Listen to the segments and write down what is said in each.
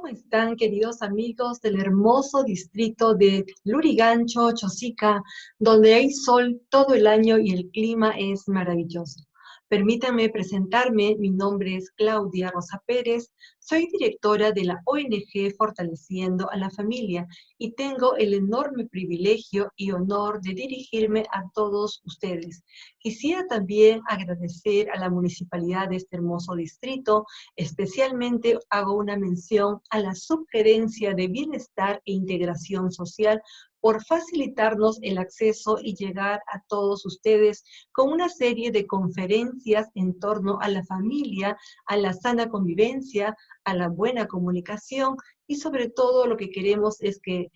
¿Cómo están, queridos amigos del hermoso distrito de Lurigancho, Chosica, donde hay sol todo el año y el clima es maravilloso? Permítanme presentarme, mi nombre es Claudia Rosa Pérez, soy directora de la ONG Fortaleciendo a la Familia y tengo el enorme privilegio y honor de dirigirme a todos ustedes. Quisiera también agradecer a la municipalidad de este hermoso distrito. Especialmente hago una mención a la Subgerencia de Bienestar e Integración Social por facilitarnos el acceso y llegar a todos ustedes con una serie de conferencias en torno a la familia, a la sana convivencia, a la buena comunicación y sobre todo lo que queremos es que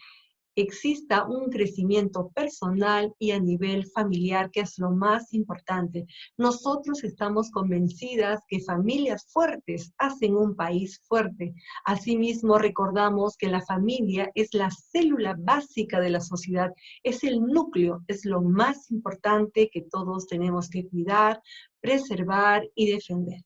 exista un crecimiento personal y a nivel familiar, que es lo más importante. Nosotros estamos convencidas que familias fuertes hacen un país fuerte. Asimismo, recordamos que la familia es la célula básica de la sociedad, es el núcleo, es lo más importante que todos tenemos que cuidar, preservar y defender.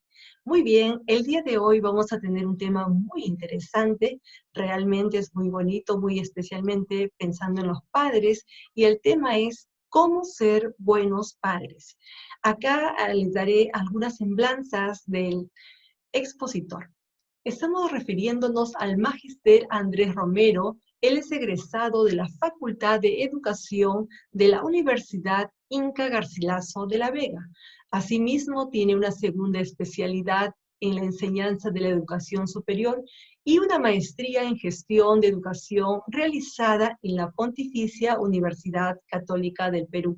Muy bien, el día de hoy vamos a tener un tema muy interesante, realmente es muy bonito, muy especialmente pensando en los padres, y el tema es cómo ser buenos padres. Acá les daré algunas semblanzas del expositor. Estamos refiriéndonos al magíster Andrés Romero. Él es egresado de la Facultad de Educación de la Universidad Inca Garcilaso de la Vega. Asimismo, tiene una segunda especialidad en la enseñanza de la educación superior y una maestría en gestión de educación realizada en la Pontificia Universidad Católica del Perú.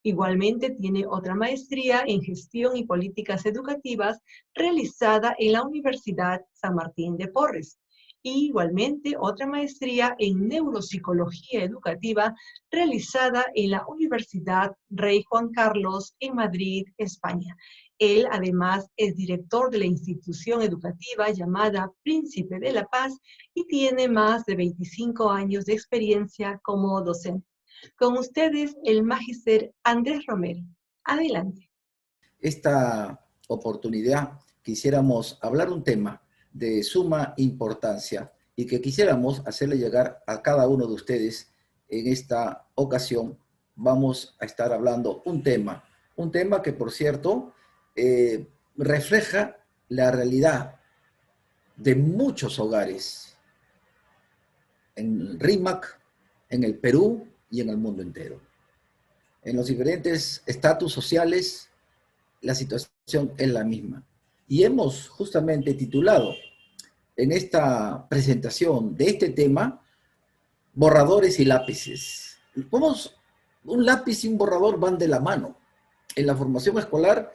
Igualmente tiene otra maestría en gestión y políticas educativas realizada en la Universidad San Martín de Porres. Y igualmente otra maestría en neuropsicología educativa realizada en la Universidad Rey Juan Carlos en Madrid, España. Él además es director de la institución educativa llamada Príncipe de la Paz y tiene más de 25 años de experiencia como docente. Con ustedes, el magíster Andrés Romero. Adelante. Esta oportunidad quisiéramos hablar un tema de suma importancia y que quisiéramos hacerle llegar a cada uno de ustedes. En esta ocasión vamos a estar hablando un tema que, por cierto, refleja la realidad de muchos hogares en RIMAC, en el Perú y en el mundo entero. En los diferentes estatus sociales, la situación es la misma. Y hemos justamente titulado en esta presentación de este tema, borradores y lápices. Un lápiz y un borrador van de la mano. En la formación escolar,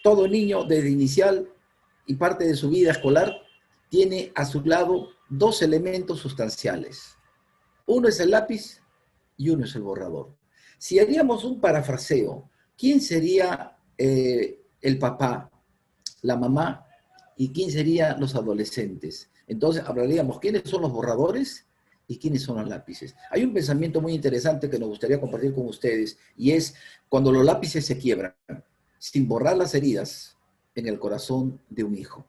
todo niño desde inicial y parte de su vida escolar tiene a su lado dos elementos sustanciales. Uno es el lápiz y uno es el borrador. Si haríamos un parafraseo, ¿quién sería el papá, la mamá y quién serían los adolescentes? Entonces hablaríamos quiénes son los borradores y quiénes son los lápices. Hay un pensamiento muy interesante que nos gustaría compartir con ustedes y es cuando los lápices se quiebran, sin borrar las heridas en el corazón de un hijo.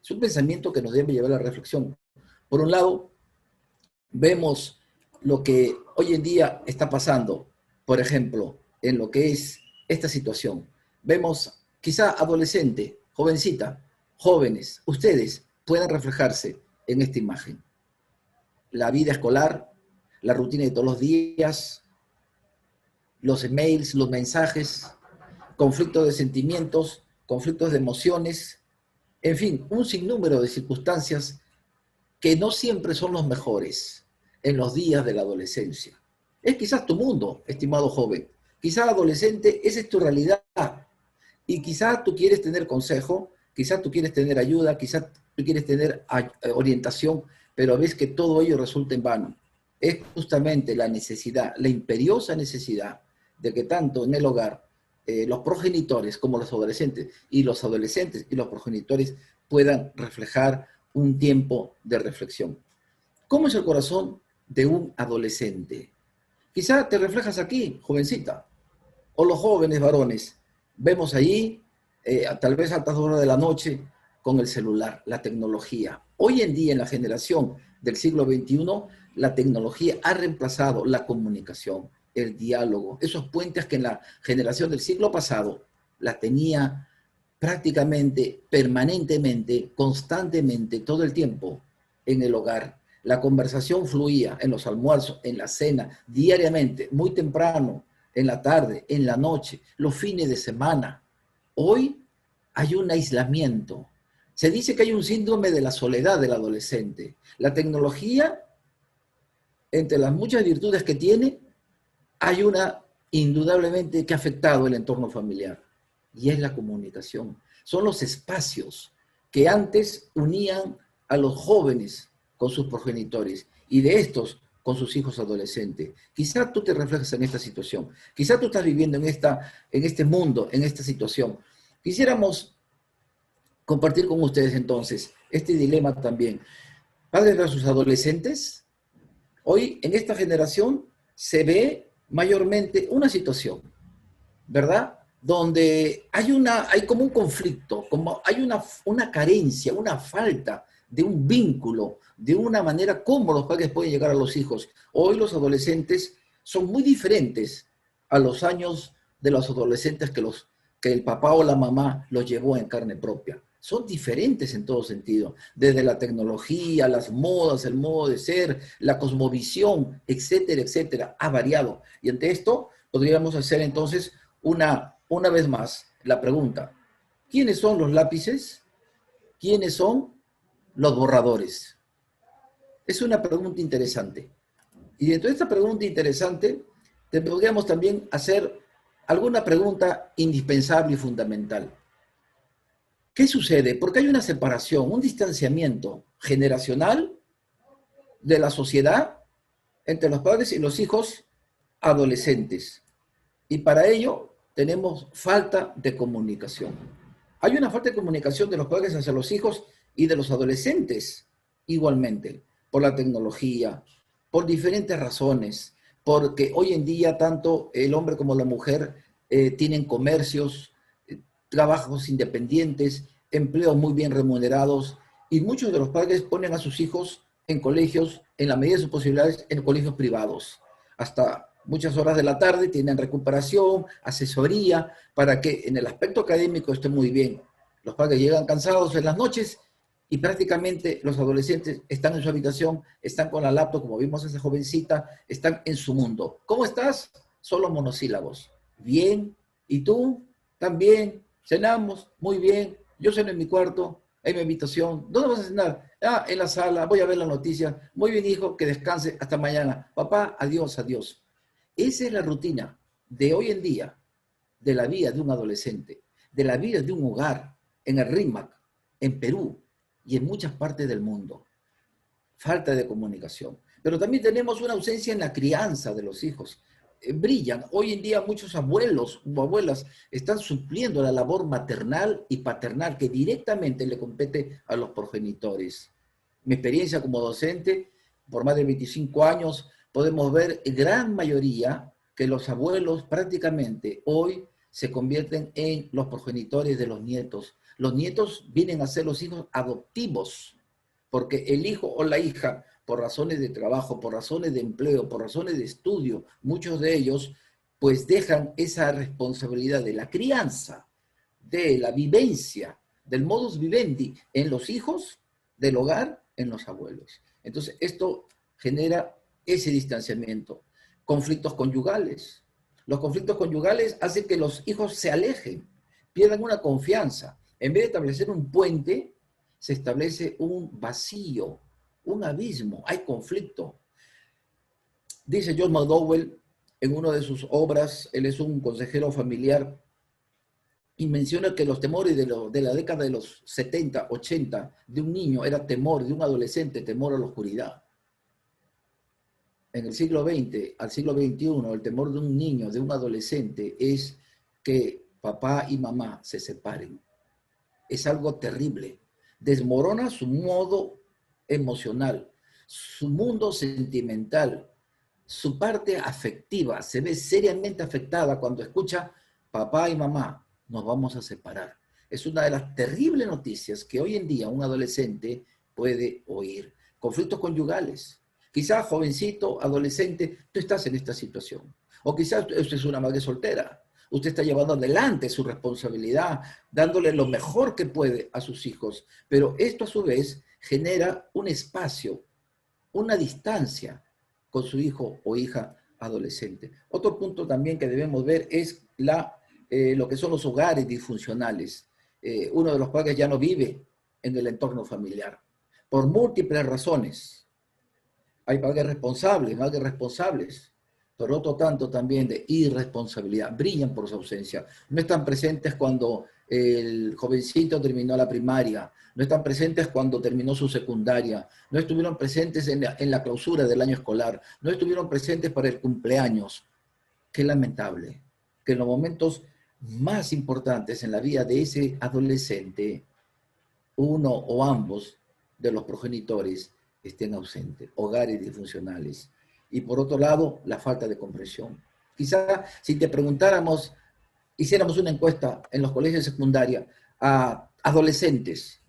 Es un pensamiento que nos debe llevar a la reflexión. Por un lado, vemos lo que hoy en día está pasando, por ejemplo, en lo que es esta situación. Vemos quizá adolescente, jovencita, jóvenes, ustedes pueden reflejarse en esta imagen. La vida escolar, la rutina de todos los días, los emails, los mensajes, conflictos de sentimientos, conflictos de emociones, en fin, un sinnúmero de circunstancias que no siempre son los mejores en los días de la adolescencia. Es quizás tu mundo, estimado joven. Quizás adolescente, esa es tu realidad. Y quizás tú quieres tener consejo, quizás tú quieres tener ayuda, quizás tú quieres tener orientación, pero ves que todo ello resulta en vano. Es justamente la necesidad, la imperiosa necesidad de que tanto en el hogar los progenitores como los adolescentes y los progenitores puedan reflejar un tiempo de reflexión. ¿Cómo es el corazón de un adolescente? Quizá te reflejas aquí, jovencita, o los jóvenes varones. Vemos allí, tal vez a altas horas de la noche, con el celular, la tecnología. Hoy en día, en la generación del siglo XXI, la tecnología ha reemplazado la comunicación, el diálogo, esos puentes que en la generación del siglo pasado la tenía prácticamente, permanentemente, constantemente, todo el tiempo en el hogar. La conversación fluía en los almuerzos, en la cena, diariamente, muy temprano, en la tarde, en la noche, los fines de semana. Hoy hay un aislamiento. Se dice que hay un síndrome de la soledad del adolescente. La tecnología, entre las muchas virtudes que tiene, hay una indudablemente que ha afectado el entorno familiar, y es la comunicación. Son los espacios que antes unían a los jóvenes con sus progenitores y de estos con sus hijos adolescentes. Quizá tú te reflejas en esta situación, quizá tú estás viviendo en este mundo, en esta situación. Quisiéramos compartir con ustedes entonces este dilema también. Padres versus adolescentes. Hoy en esta generación se ve mayormente una situación, ¿verdad? Donde hay como un conflicto, como hay una carencia, una falta de un vínculo, de una manera como los padres pueden llegar a los hijos. Hoy los adolescentes son muy diferentes a los años de los adolescentes que el papá o la mamá los llevó en carne propia. Son diferentes en todo sentido, desde la tecnología, las modas, el modo de ser, la cosmovisión, etcétera, etcétera, ha variado. Y ante esto podríamos hacer entonces una vez más la pregunta: ¿quiénes son los lápices? ¿Quiénes son los borradores? Es una pregunta interesante. Y dentro de esta pregunta interesante, te podríamos también hacer alguna pregunta indispensable y fundamental. ¿Qué sucede? Porque hay una separación, un distanciamiento generacional de la sociedad entre los padres y los hijos adolescentes. Y para ello tenemos falta de comunicación. Hay una falta de comunicación de los padres hacia los hijos y de los adolescentes igualmente, por la tecnología, por diferentes razones, porque hoy en día tanto el hombre como la mujer tienen comercios, trabajos independientes, empleos muy bien remunerados, y muchos de los padres ponen a sus hijos en colegios, en la medida de sus posibilidades, en colegios privados. Hasta muchas horas de la tarde tienen recuperación, asesoría, para que en el aspecto académico esté muy bien. Los padres llegan cansados en las noches y prácticamente los adolescentes están en su habitación, están con la laptop, como vimos a esa jovencita, están en su mundo. ¿Cómo estás? Solo monosílabos. Bien. ¿Y tú? También. Cenamos. Muy bien. Yo ceno en mi cuarto, en mi habitación. ¿Dónde vas a cenar? Ah, en la sala. Voy a ver la noticia. Muy bien, hijo, que descanse. Hasta mañana. Papá, adiós, adiós. Esa es la rutina de hoy en día, de la vida de un adolescente, de la vida de un hogar, en el RIMAC, en Perú y en muchas partes del mundo. Falta de comunicación. Pero también tenemos una ausencia en la crianza de los hijos. Brillan. Hoy en día muchos abuelos o abuelas están supliendo la labor maternal y paternal que directamente le compete a los progenitores. Mi experiencia como docente, por más de 25 años, podemos ver en gran mayoría que los abuelos prácticamente hoy se convierten en los progenitores de los nietos. Los nietos vienen a ser los hijos adoptivos, porque el hijo o la hija, por razones de trabajo, por razones de empleo, por razones de estudio, muchos de ellos pues dejan esa responsabilidad de la crianza, de la vivencia, del modus vivendi en los hijos, del hogar, en los abuelos. Entonces, esto genera ese distanciamiento. Conflictos conyugales. Los conflictos conyugales hacen que los hijos se alejen, pierdan una confianza. En vez de establecer un puente, se establece un vacío, un abismo, hay conflicto. Dice John McDowell en una de sus obras, él es un consejero familiar, y menciona que los temores de la década de los 70, 80 de un niño era temor, de un adolescente, temor a la oscuridad. En el siglo XX al siglo XXI, el temor de un niño, de un adolescente, es que papá y mamá se separen. Es algo terrible. Desmorona su modo emocional, su mundo sentimental, su parte afectiva. Se ve seriamente afectada cuando escucha: papá y mamá, nos vamos a separar. Es una de las terribles noticias que hoy en día un adolescente puede oír. Conflictos conyugales. Quizás, jovencito, adolescente, tú estás en esta situación. O quizás usted es una madre soltera. Usted está llevando adelante su responsabilidad, dándole lo mejor que puede a sus hijos. Pero esto, a su vez, genera un espacio, una distancia con su hijo o hija adolescente. Otro punto también que debemos ver es lo que son los hogares disfuncionales. Uno de los padres ya no vive en el entorno familiar, por múltiples razones. Hay padres responsables, madres responsables, pero otro tanto también de irresponsabilidad. Brillan por su ausencia. No están presentes cuando el jovencito terminó la primaria, no están presentes cuando terminó su secundaria, no estuvieron presentes en la clausura del año escolar, no estuvieron presentes para el cumpleaños. Qué lamentable que en los momentos más importantes en la vida de ese adolescente, uno o ambos de los progenitores estén ausentes, hogares disfuncionales. Y por otro lado, la falta de comprensión. Quizá si te preguntáramos, hiciéramos una encuesta en los colegios de secundaria a adolescentes,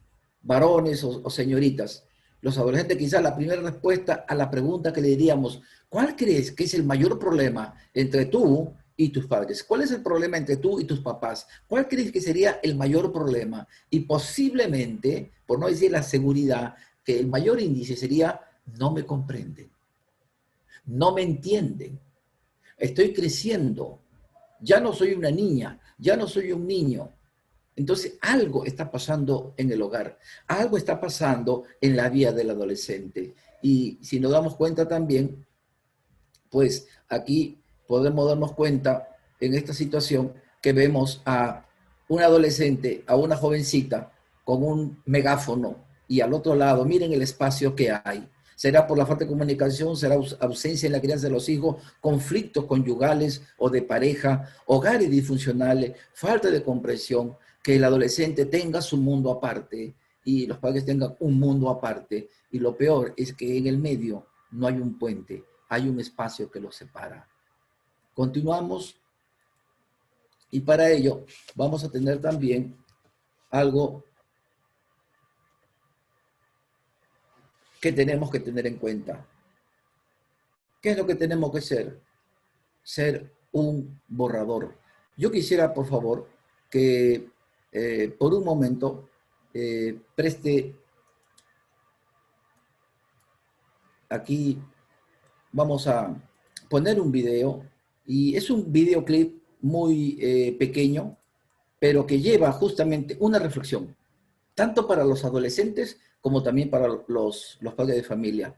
varones o señoritas, los adolescentes, quizás la primera respuesta a la pregunta que le diríamos, ¿cuál crees que es el mayor problema entre tú y tus padres? ¿Cuál es el problema entre tú y tus papás? ¿Cuál crees que sería el mayor problema? Y posiblemente, por no decir la seguridad, que el mayor índice sería, no me comprenden, no me entienden, estoy creciendo, ya no soy una niña, ya no soy un niño. Entonces algo está pasando en el hogar, algo está pasando en la vida del adolescente. Y si nos damos cuenta también, pues aquí podemos darnos cuenta en esta situación que vemos a un adolescente, a una jovencita con un megáfono y al otro lado, miren el espacio que hay. Será por la falta de comunicación, será ausencia en la crianza de los hijos, conflictos conyugales o de pareja, hogares disfuncionales, falta de comprensión, que el adolescente tenga su mundo aparte y los padres tengan un mundo aparte. Y lo peor es que en el medio no hay un puente, hay un espacio que los separa. Continuamos y para ello vamos a tener también algo que tenemos que tener en cuenta. ¿Qué es lo que tenemos que ser? Ser un borrador. Yo quisiera, por favor, que por un momento preste aquí, vamos a poner un video, y es un videoclip muy pequeño, pero que lleva justamente una reflexión, tanto para los adolescentes como también para los padres de familia.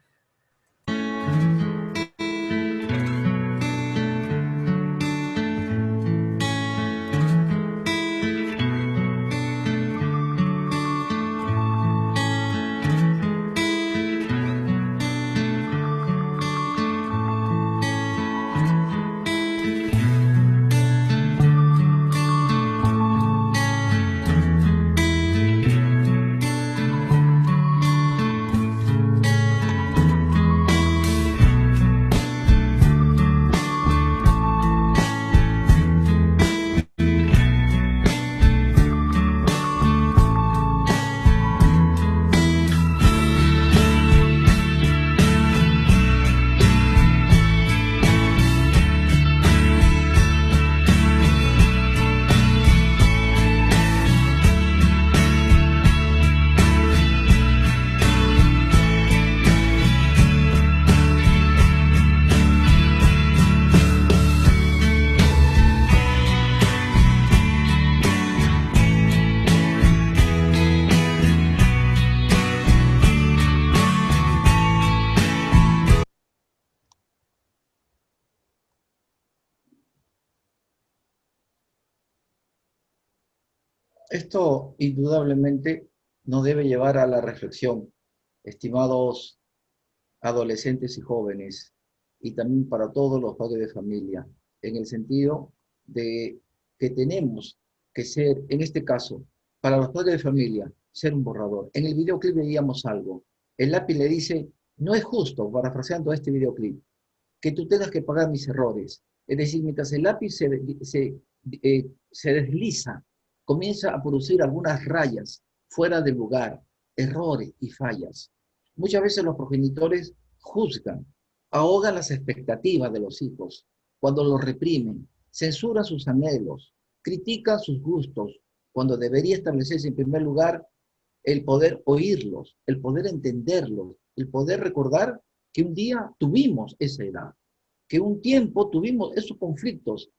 Esto indudablemente nos debe llevar a la reflexión, estimados adolescentes y jóvenes, y también para todos los padres de familia, en el sentido de que tenemos que ser, en este caso, para los padres de familia, ser un borrador. En el videoclip veíamos algo. El lápiz le dice, no es justo, parafraseando este videoclip, que tú tengas que pagar mis errores. Es decir, mientras el lápiz se desliza, comienza a producir algunas rayas fuera del lugar, errores y fallas. Muchas veces los progenitores juzgan, ahogan las expectativas de los hijos cuando los reprimen, censuran sus anhelos, critican sus gustos, cuando debería establecerse en primer lugar el poder oírlos, el poder entenderlos, el poder recordar que un día tuvimos esa edad, que un tiempo tuvimos esos conflictos,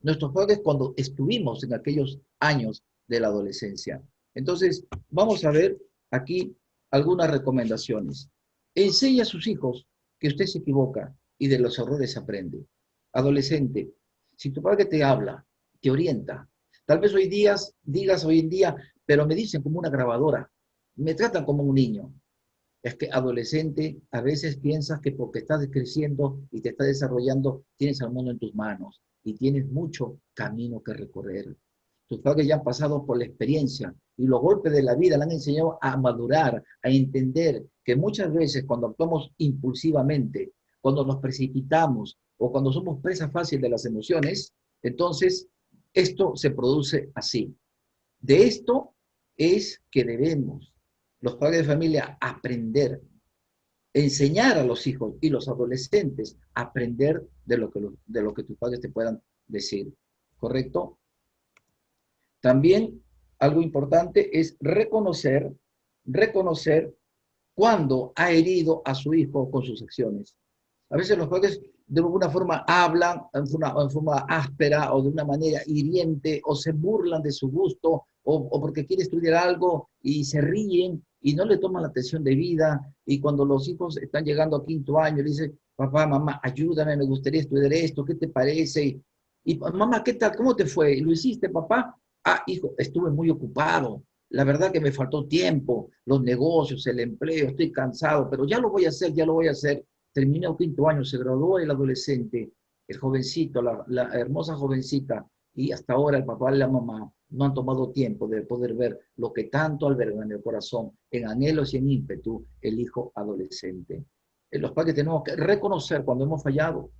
nuestros padres cuando estuvimos en aquellos años de la adolescencia. Entonces, vamos a ver aquí algunas recomendaciones. Enseña a sus hijos que usted se equivoca y de los errores aprende. Adolescente, si tu padre te habla, te orienta, tal vez digas hoy en día, pero me dicen como una grabadora, me tratan como un niño. Es que adolescente, a veces piensas que porque estás creciendo y te estás desarrollando, tienes al mundo en tus manos y tienes mucho camino que recorrer. Tus padres ya han pasado por la experiencia y los golpes de la vida le han enseñado a madurar, a entender que muchas veces cuando actuamos impulsivamente, cuando nos precipitamos o cuando somos presa fácil de las emociones, entonces esto se produce así. De esto es que debemos los padres de familia aprender, enseñar a los hijos y los adolescentes a aprender de lo que tus padres te puedan decir, ¿correcto? También algo importante es reconocer cuando ha herido a su hijo con sus acciones. A veces los padres de alguna forma hablan en forma áspera o de una manera hiriente o se burlan de su gusto o porque quiere estudiar algo y se ríen y no le toman la atención debida. Y cuando los hijos están llegando a 5.º año, le dicen, papá, mamá, ayúdame, me gustaría estudiar esto, ¿qué te parece? Y mamá, ¿qué tal? ¿Cómo te fue? ¿Lo hiciste, papá? Ah, hijo, estuve muy ocupado. La verdad que me faltó tiempo, los negocios, el empleo, estoy cansado, pero ya lo voy a hacer, ya lo voy a hacer. Terminó 5.º año, se graduó el adolescente, el jovencito, la hermosa jovencita, y hasta ahora el papá y la mamá no han tomado tiempo de poder ver lo que tanto alberga en el corazón, en anhelos y en ímpetu, el hijo adolescente. Los padres tenemos que reconocer cuando hemos fallado,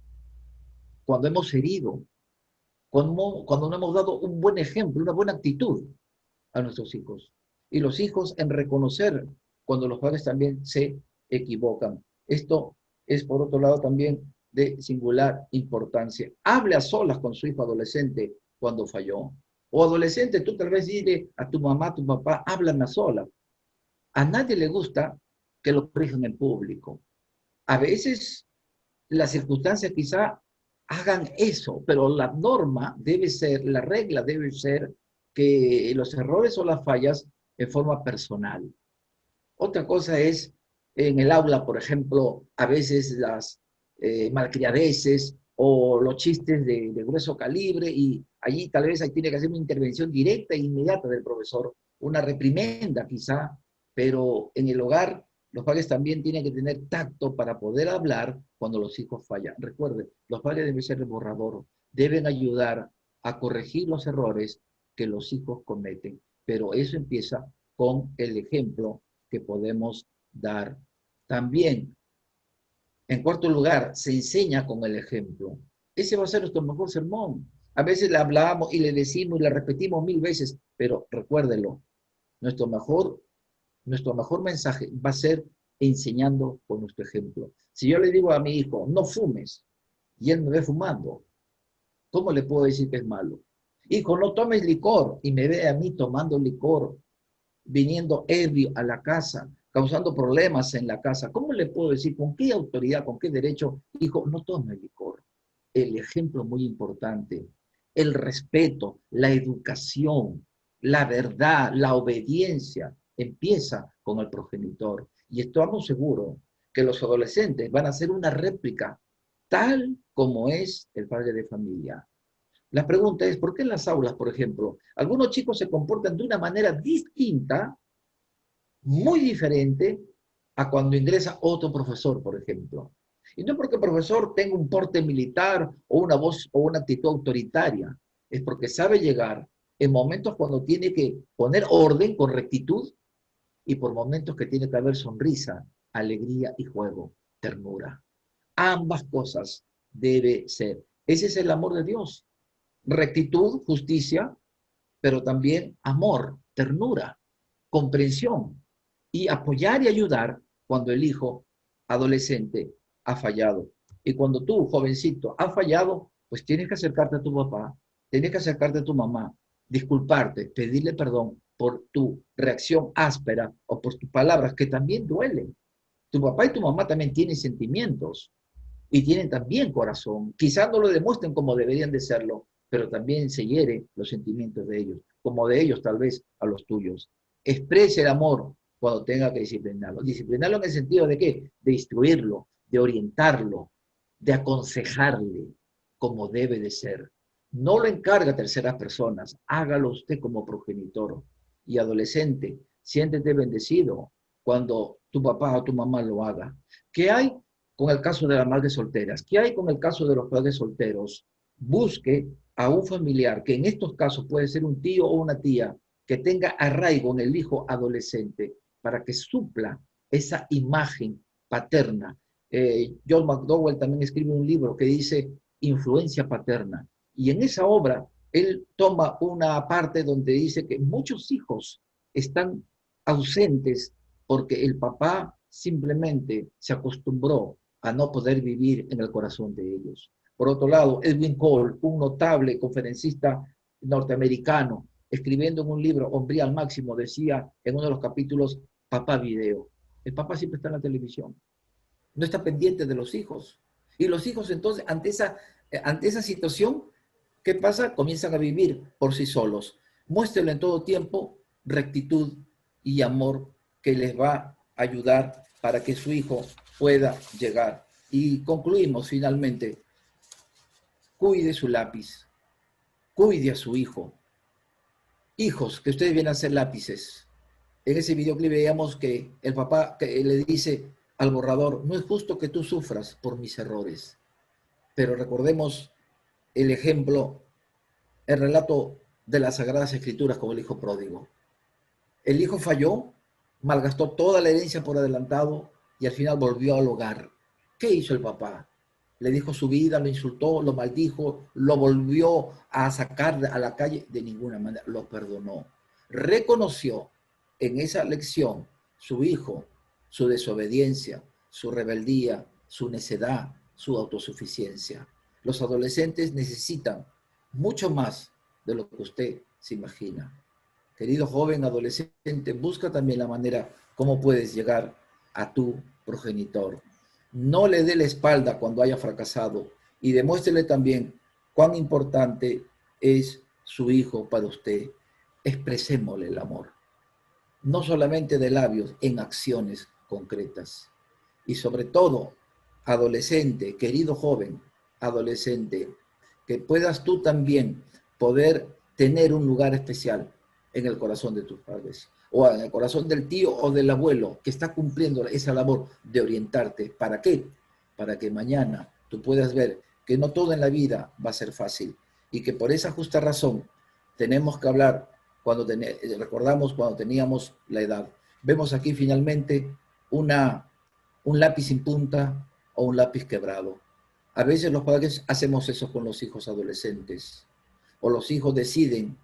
cuando hemos herido, cuando no hemos dado un buen ejemplo, una buena actitud a nuestros hijos. Y los hijos en reconocer cuando los padres también se equivocan. Esto es, por otro lado, también de singular importancia. Hable a solas con su hijo adolescente cuando falló. O adolescente, tú tal vez dile a tu mamá, a tu papá, háblame a solas. A nadie le gusta que lo corrijan en público. A veces las circunstancias quizá hagan eso, pero la norma debe ser, la regla debe ser que los errores o las fallas en forma personal. Otra cosa es en el aula, por ejemplo, a veces las malcriadeces o los chistes de grueso calibre y allí tal vez ahí tiene que hacer una intervención directa e inmediata del profesor, una reprimenda quizá, pero en el hogar los padres también tienen que tener tacto para poder hablar cuando los hijos fallan. Recuerden, los padres deben ser el borrador, deben ayudar a corregir los errores que los hijos cometen, pero eso empieza con el ejemplo que podemos dar. También, en cuarto lugar, se enseña con el ejemplo. Ese va a ser nuestro mejor sermón. A veces le hablamos y le decimos y le repetimos 1000 veces, pero recuérdelo, nuestro mejor mensaje va a ser enseñando con nuestro ejemplo. Si yo le digo a mi hijo, no fumes, y él me ve fumando, ¿cómo le puedo decir que es malo? Hijo, no tomes licor, y me ve a mí tomando licor, viniendo ebrio a la casa, causando problemas en la casa. ¿Cómo le puedo decir, con qué autoridad, con qué derecho, hijo, no tome licor? El ejemplo muy importante, el respeto, la educación, la verdad, la obediencia, empieza con el progenitor. Y estamos seguros que los adolescentes van a hacer una réplica tal como es el padre de familia. La pregunta es, ¿por qué en las aulas, por ejemplo, algunos chicos se comportan de una manera distinta, muy diferente, a cuando ingresa otro profesor, por ejemplo? Y no porque el profesor tenga un porte militar o una voz o una actitud autoritaria, es porque sabe llegar en momentos cuando tiene que poner orden con rectitud y por momentos que tiene que haber sonrisa, alegría y juego, ternura. Ambas cosas debe ser. Ese es el amor de Dios. Rectitud, justicia, pero también amor, ternura, comprensión. y apoyar y ayudar cuando el hijo adolescente ha fallado. Y cuando tú, jovencito, has fallado, pues tienes que acercarte a tu papá, tienes que acercarte a tu mamá, disculparte, pedirle perdón por tu reacción áspera o por tus palabras que también duelen. Tu papá y tu mamá también tienen sentimientos y tienen también corazón. Quizás no lo demuestren como deberían de serlo, pero también se hiere los sentimientos de ellos, como de ellos tal vez a los tuyos. Exprese el amor cuando tenga que disciplinarlo. Disciplinarlo en el sentido de qué? De instruirlo, de orientarlo, de aconsejarle como debe de ser. No lo encarga a terceras personas, hágalo usted como progenitor. Y adolescente, siéntete bendecido cuando tu papá o tu mamá lo haga. ¿Qué hay con el caso de las madres solteras? ¿Qué hay con el caso de los padres solteros? Busque a un familiar, que en estos casos puede ser un tío o una tía, que tenga arraigo en el hijo adolescente para que supla esa imagen paterna. John McDowell también escribe un libro que dice Influencia paterna. Y en esa obra, él toma una parte donde dice que muchos hijos están ausentes porque el papá simplemente se acostumbró a no poder vivir en el corazón de ellos. Por otro lado, Edwin Cole, un notable conferencista norteamericano, escribiendo en un libro, Hombría al Máximo, decía en uno de los capítulos, papá video. El papá siempre está en la televisión, no está pendiente de los hijos. Y los hijos entonces, ante esa situación, ¿qué pasa? Comienzan a vivir por sí solos. Muéstrenle en todo tiempo rectitud y amor que les va a ayudar para que su hijo pueda llegar. Y concluimos finalmente, cuide su lápiz, cuide a su hijo. Hijos, que ustedes vienen a ser lápices. En ese videoclip veíamos que el papá que le dice al borrador, no es justo que tú sufras por mis errores. Pero recordemos el ejemplo, el relato de las Sagradas Escrituras como el hijo pródigo. El hijo falló, malgastó toda la herencia por adelantado y al final volvió al hogar. ¿Qué hizo el papá? Le dijo su vida, lo insultó, lo maldijo, lo volvió a sacar a la calle. De ninguna manera, lo perdonó. Reconoció en esa lección su hijo, su desobediencia, su rebeldía, su necedad, su autosuficiencia. Los adolescentes necesitan mucho más de lo que usted se imagina. Querido joven, adolescente, busca también la manera cómo puedes llegar a tu progenitor. No le dé la espalda cuando haya fracasado y demuéstrele también cuán importante es su hijo para usted. Expresémosle el amor, no solamente de labios, en acciones concretas. Y sobre todo, adolescente, querido joven, adolescente, que puedas tú también poder tener un lugar especial en el corazón de tus padres, o en el corazón del tío o del abuelo que está cumpliendo esa labor de orientarte. ¿Para qué? Para que mañana tú puedas ver que no todo en la vida va a ser fácil y que por esa justa razón tenemos que hablar recordamos cuando teníamos la edad. Vemos aquí finalmente un lápiz sin punta o un lápiz quebrado. A veces los padres hacemos eso con los hijos adolescentes, o los hijos deciden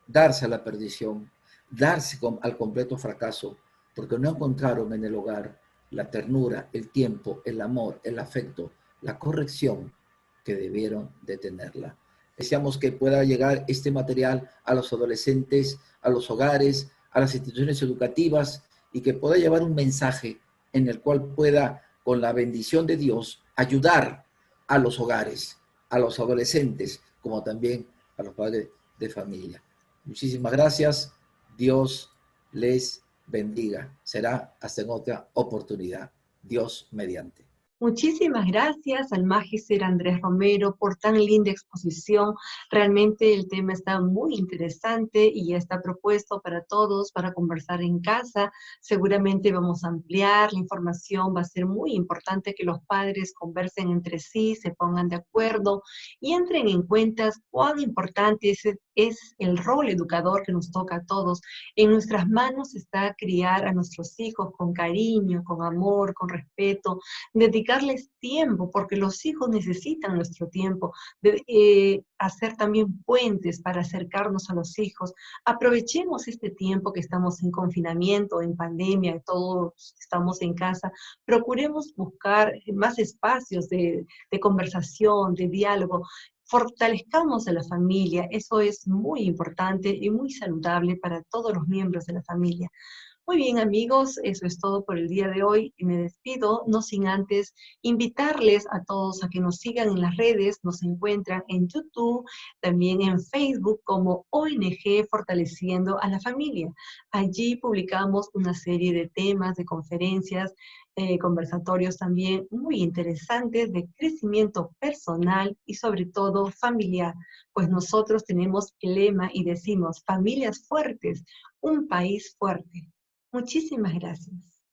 darse a la perdición, darse al completo fracaso, porque no encontraron en el hogar la ternura, el tiempo, el amor, el afecto, la corrección que debieron de tenerla. Deseamos que pueda llegar este material a los adolescentes, a los hogares, a las instituciones educativas y que pueda llevar un mensaje en el cual pueda, con la bendición de Dios, ayudar a los hogares, a los adolescentes, como también a los padres de familia. Muchísimas gracias. Dios les bendiga. Será hasta en otra oportunidad. Dios mediante. Muchísimas gracias al Magister Andrés Romero por tan linda exposición. Realmente el tema está muy interesante y está propuesto para todos para conversar en casa. Seguramente vamos a ampliar la información. Va a ser muy importante que los padres conversen entre sí, se pongan de acuerdo y entren en cuenta cuán importante es el rol educador que nos toca a todos. En nuestras manos está criar a nuestros hijos con cariño, con amor, con respeto, dedicar dedicarles tiempo, porque los hijos necesitan nuestro tiempo, hacer también puentes para acercarnos a los hijos. Aprovechemos este tiempo que estamos en confinamiento, en pandemia, todos estamos en casa, procuremos buscar más espacios de conversación, de diálogo, fortalezcamos a la familia, eso es muy importante y muy saludable para todos los miembros de la familia. Muy bien, amigos, eso es todo por el día de hoy. Y me despido, no sin antes invitarles a todos a que nos sigan en las redes. Nos encuentran en YouTube, también en Facebook como ONG Fortaleciendo a la Familia. Allí publicamos una serie de temas, de conferencias, conversatorios también muy interesantes de crecimiento personal y sobre todo familiar. Pues nosotros tenemos el lema y decimos, familias fuertes, un país fuerte. Muchísimas gracias.